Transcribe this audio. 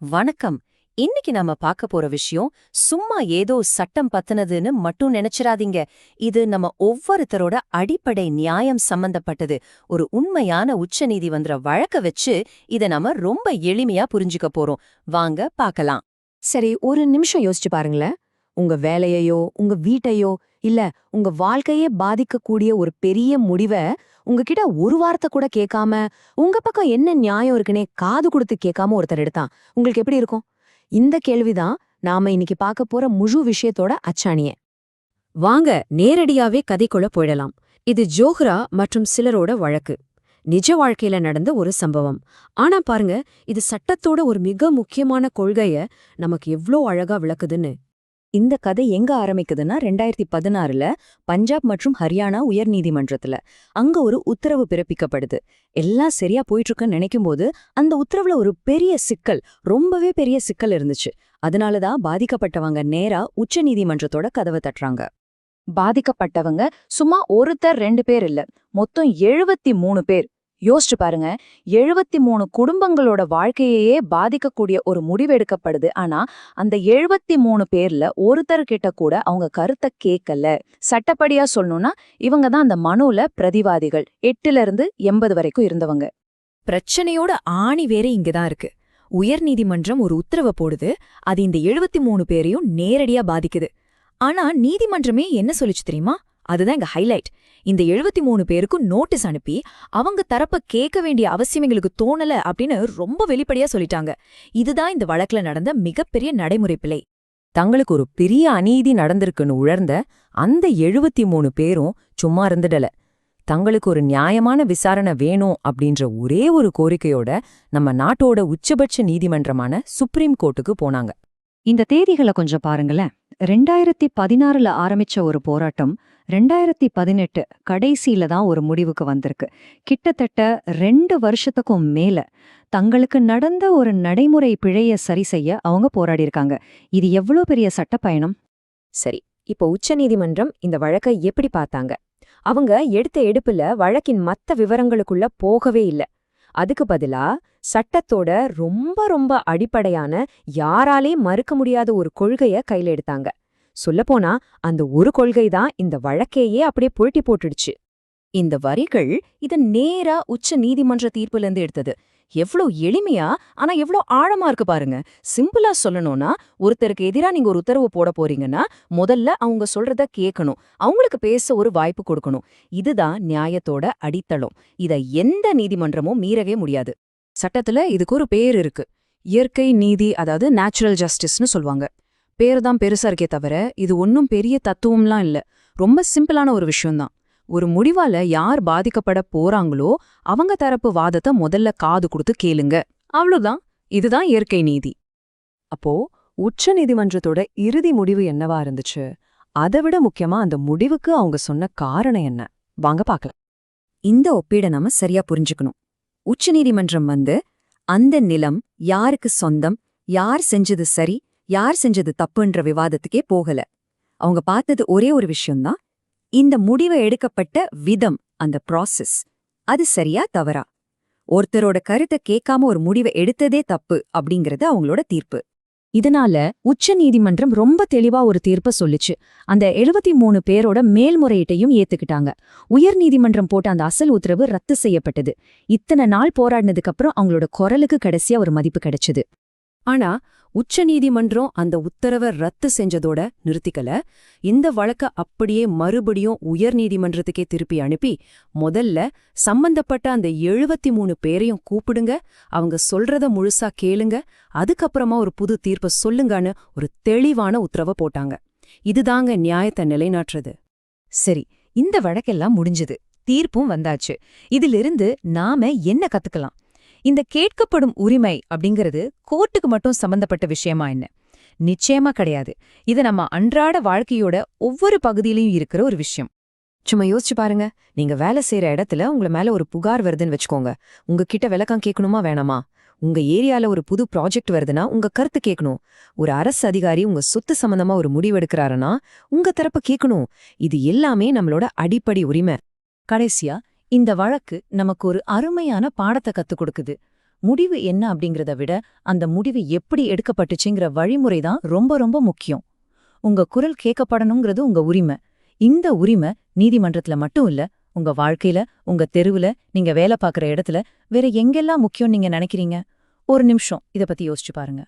வணக்கம். இன்னைக்கு நாம பார்க்க போற விஷயம் சும்மா ஏதோ சட்டம் பத்தினதுன்னு மட்டும் நினைச்சிராதீங்க. இது நம்ம ஒவ்வொருத்தரோட அடிப்படை நியாயம் சம்பந்தப்பட்டது. ஒரு உண்மையான உச்சநீதிமன்ற வழக்க வச்சு இத நாம ரொம்ப எளிமையா புரிஞ்சுக்க போறோம். வாங்க பார்க்கலாம். சரி, ஒரு நிமிஷம் யோசிச்சு பாருங்களேன். உங்க வேலையையோ உங்க வீட்டையோ இல்ல உங்க வாழ்க்கையே பாதிக்கக்கூடிய ஒரு பெரிய முடிவ உங்ககிட்ட ஒரு வார்த்தை கூட கேட்காம, உங்க பக்கம் என்ன நியாயம் இருக்குன்னே காது கொடுத்து கேட்காம ஒருத்தர் எடுத்தான், உங்களுக்கு எப்படி இருக்கும்? இந்த கேள்விதான் நாம இன்னைக்கு பார்க்க போற முழு விஷயத்தோட அச்சாணியே. வாங்க நேரடியாவே கதைக்குள்ள போயிடலாம். இது ஜோஹ்ரா மற்றும் சிலரோட வழக்கு. நிஜ வாழ்க்கையில நடந்த ஒரு சம்பவம். ஆனா பாருங்க, இது சட்டத்தோட ஒரு மிக முக்கியமான கொள்கைய நமக்கு எவ்ளோ அழகா விளக்குதுன்னு. இந்த கதை எங்க ஆரம்பிக்குதுன்னா 2016ல பஞ்சாப் மற்றும் ஹரியானா உயர்நீதிமன்றத்துல அங்க ஒரு உத்தரவு பிறப்பிக்கப்படுது. எல்லாம் சரியா போயிட்டு இருக்குன்னு நினைக்கும் போது அந்த உத்தரவுல ஒரு பெரிய சிக்கல், ரொம்பவே பெரிய சிக்கல் இருந்துச்சு. அதனாலதான் பாதிக்கப்பட்டவங்க நேரா உச்ச நீதிமன்றத்தோட கதவை தட்டுறாங்க. பாதிக்கப்பட்டவங்க சும்மா ஒருத்தர் 2 பேர் இல்ல, மொத்தம் 73 பேர். யோசிச்சு பாருங்க, 73 குடும்பங்களோட வாழ்க்கையே பாதிக்கக்கூடிய ஒரு முடிவு எடுக்கப்படுது. ஆனா அந்த 73 பேர்ல ஒருத்தர்கிட்ட கூட அவங்க கருத்தை கேட்கல. சட்டப்படியா சொல்லணும்னா இவங்க தான் அந்த மனுல பிரதிவாதிகள். 8ல இருந்து 80 வரைக்கும் இருந்தவங்க. பிரச்சனையோட ஆணி வேற இங்கதான் இருக்கு. உயர்நீதிமன்றம் ஒரு உத்தரவை போடுது, அது இந்த 73 பேரையும் நேரடியா பாதிக்குது. ஆனா நீதிமன்றமே என்ன சொல்லிச்சு தெரியுமா? அதுதான் இங்க ஹைலைட். இந்த 73 பேருக்கும் நோட்டீஸ் அனுப்பி அவங்க தரப்ப கேட்க வேண்டிய அவசியம் எங்களுக்கு தோணல அப்படின்னு ரொம்ப வெளிப்படையா சொல்லிட்டாங்க. இதுதான் இந்த வழக்குல நடந்த மிகப்பெரிய நடைமுறை பிழை. தங்களுக்கு ஒரு பெரிய அநீதி நடந்திருக்குன்னு உணர்ந்த அந்த 73 பேரும் சும்மா இருந்துடல. தங்களுக்கு ஒரு நியாயமான விசாரணை வேணும் அப்படின்ற ஒரே ஒரு கோரிக்கையோட நம்ம நாட்டோட உச்சபட்ச நீதிமன்றமான சுப்ரீம் கோர்ட்டுக்கு போனாங்க. இந்த தேதிகளை கொஞ்சம் பாருங்களேன். 2016ல ஆரம்பிச்ச ஒரு போராட்டம் 2018 கடைசியில தான் ஒரு முடிவுக்கு வந்திருக்கு. கிட்டத்தட்ட 2 வருஷத்துக்கும் மேல தங்களுக்கு நடந்த ஒரு நடைமுறை பிழைய சரி செய்ய அவங்க போராடியிருக்காங்க. இது எவ்வளோ பெரிய சட்டப்பயணம்! சரி, இப்போ உச்சநீதிமன்றம் இந்த வழக்கை எப்படி பார்த்தாங்க? அவங்க எடுத்த எடுப்புல வழக்கின் மத்த விவரங்களுக்குள்ள போகவே இல்ல. அதுக்கு பதிலா சட்டத்தோட ரொம்ப ரொம்ப அடிப்படையான, யாராலே மறுக்க முடியாத ஒரு கொள்கைய கையில எடுத்தாங்க. சொல்லப்போனா அந்த ஒரு கொள்கை தான் இந்த வழக்கையே அப்படியே புரட்டி போட்டுடுச்சு. இந்த வரிகள் இத நேரா உச்ச நீதிமன்ற தீர்ப்புல இருந்து எடுத்தது. எவ்ளோ எளிமையா ஆனா எவ்ளோ ஆழமா இருக்கு பாருங்க. சிம்பிளா சொல்லணும்னா, ஒருத்தருக்கு எதிரா நீங்க ஒரு உத்தரவு போட போறீங்கன்னா முதல்ல அவங்க சொல்றத கேட்கணும், அவங்களுக்கு பேச ஒரு வாய்ப்பு கொடுக்கணும். இதுதான் நியாயத்தோட அடித்தளம். இத எந்த நீதிமன்றமும் மீறவே முடியாது. சட்டத்துல இதுக்கு ஒரு பேர் இருக்கு. இயற்கை நீதி, அதாவது நேச்சுரல் ஜஸ்டிஸ்னு சொல்லுவாங்க. பேரு தான் பெருசா இருக்கே தவிர இது ஒன்னும் பெரிய தத்துவம்லாம் இல்ல. ரொம்ப சிம்பிளான ஒரு விஷயம்தான். ஒரு முடிவால யார் பாதிக்கப்பட போறாங்களோ அவங்க தரப்பு வாதத்தை முதல்ல காது கொடுத்து கேளுங்க, அவ்வளவுதான். இதுதான் இயற்கை நீதி. அப்போ உச்ச நீதிமன்றத்தோட இறுதி முடிவு என்னவா இருந்துச்சு? அதை விட முக்கியமா அந்த முடிவுக்கு அவங்க சொன்ன காரணம் என்ன? வாங்க பார்க்கலாம். இந்த ஒப்பீடை நாம சரியா புரிஞ்சுக்கணும். உச்சநீதிமன்றம் அந்த நிலம் யாருக்கு சொந்தம், யார் செஞ்சது சரி, யார் செஞ்சது தப்புன்ற விவாதத்துக்கே போகல. அவங்க பார்த்தது ஒரே ஒரு விஷயம்தான், இந்த முடிவை எடுக்கப்பட்ட விதம், அந்த ப்ராசஸ், அது சரியா தவறா. ஒருத்தரோட கருத்தை கேட்காம ஒரு முடிவை எடுத்ததே தப்பு அப்படிங்கறது அவங்களோட தீர்ப்பு. இதனால உச்ச நீதிமன்றம் ரொம்ப தெளிவா ஒரு தீர்ப்ப சொல்லுச்சு. அந்த 73 பேரோட மேல்முறையீட்டையும் ஏத்துக்கிட்டாங்க. உயர் நீதிமன்றம் போட்ட அந்த அசல் உத்தரவு ரத்து செய்யப்பட்டது. இத்தனை நாள் போராடினதுக்கு அப்புறம் அவங்களோட குரலுக்கு கடைசியா ஒரு மதிப்பு கிடைச்சது. ஆனா உச்ச நீதிமன்றம் அந்த உத்தரவை ரத்து செஞ்சதோட நிறுத்திக்கல. இந்த வழக்க அப்படியே மறுபடியும் உயர் நீதிமன்றத்துக்கே திருப்பி அனுப்பி முதல்ல சம்பந்தப்பட்ட அந்த 73 பேரையும் கூப்பிடுங்க, அவங்க சொல்றத முழுசா கேளுங்க, அதுக்கப்புறமா ஒரு புது தீர்ப்பை சொல்லுங்கன்னு ஒரு தெளிவான உத்தரவை போட்டாங்க. இதுதாங்க நியாயத்தை நிலைநாட்டுறது. சரி, இந்த வழக்கெல்லாம் முடிஞ்சது, தீர்ப்பும் வந்தாச்சு. இதிலிருந்து நாம என்ன கத்துக்கலாம்? இந்த கேட்கப்படும் உரிமை அப்படிங்கிறது கோர்ட்டுக்கு மட்டும் சம்பந்தப்பட்ட விஷயமா என்ன? நிச்சயமா கிடையாது. இது நம்ம அன்றாட வாழ்க்கையோட ஒவ்வொரு பகுதியிலையும் இருக்கிற ஒரு விஷயம். சும்மா யோசிச்சு பாருங்க. நீங்க வேலை செய்யற இடத்துல உங்களை மேல ஒரு புகார் வருதுன்னு வச்சுக்கோங்க. உங்ககிட்ட விளக்கம் கேட்கணுமா வேணாமா? உங்க ஏரியால ஒரு புது ப்ராஜெக்ட் வருதுன்னா உங்க கருத்து கேட்கணும். ஒரு அரசு அதிகாரி உங்க சொத்து சம்பந்தமா ஒரு முடிவெடுக்கிறாருன்னா உங்க தரப்ப கேட்கணும். இது எல்லாமே நம்மளோட அடிப்படை உரிமை. கடைசியா இந்த வழக்கு நமக்கு ஒரு அருமையான பாடத்தை கத்துக் கொடுக்குது. முடிவு என்ன அப்படிங்கறத விட அந்த முடிவு எப்படி எடுக்கப்பட்டுச்சுங்கிற வழிமுறை தான் ரொம்ப ரொம்ப முக்கியம். உங்க குரல் கேட்கப்படணுங்கிறது உங்க உரிமை. இந்த உரிமை நீதிமன்றத்துல மட்டும் இல்ல, உங்க வாழ்க்கையில, உங்க தெருவுல, நீங்க வேலை பார்க்குற இடத்துல வேற எங்கெல்லாம் முக்கியம் நீங்க நினைக்கிறீங்க? ஒரு நிமிஷம் இத பத்தி யோசிச்சு பாருங்க.